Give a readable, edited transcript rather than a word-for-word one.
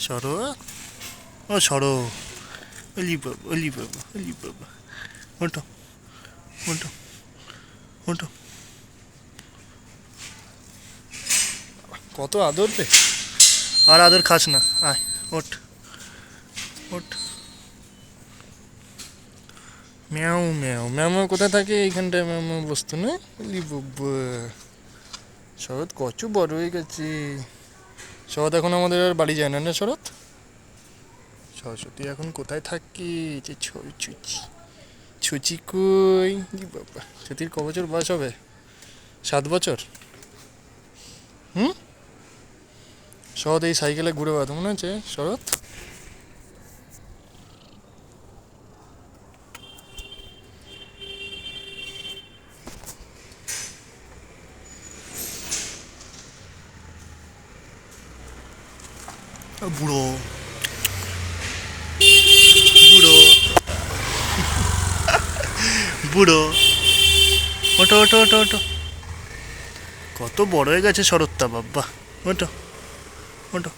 সরো, ও সরো, অলি বাবা, অলি বাবা, অলি বাবা, ওঠো, ওঠো, ওঠো। কত আদর রে। আর আদর খাস না, আয়, ওঠ, ওঠ। ম্যাও ম্যাও ম্যাও ম্যাও কোথায় থাকে? এইখানটায় ম্যাও ম্যাও বসতো না? অলি বাবা, শরৎ কত বড় হয়ে গেছে। শরৎ এখন আমাদের আর বাড়ি যায় না, না শরৎ? সরস্বতী এখন কোথায় থাকি? যে ছুচি, ছুচি কই? ই বাবা, ছুটির ক বছর বয়স হবে? 7 বছর? হুম? শরৎ এই সাইকেলে ঘুরে বেড়াতো মনে আছে শরৎ? বুড়ো, বুড়ো, বুড়ো, ওটো ওটো ওটো ওটো। কত বড় হয়ে গেছে শরৎটা বাবা, ওটো, ওটো।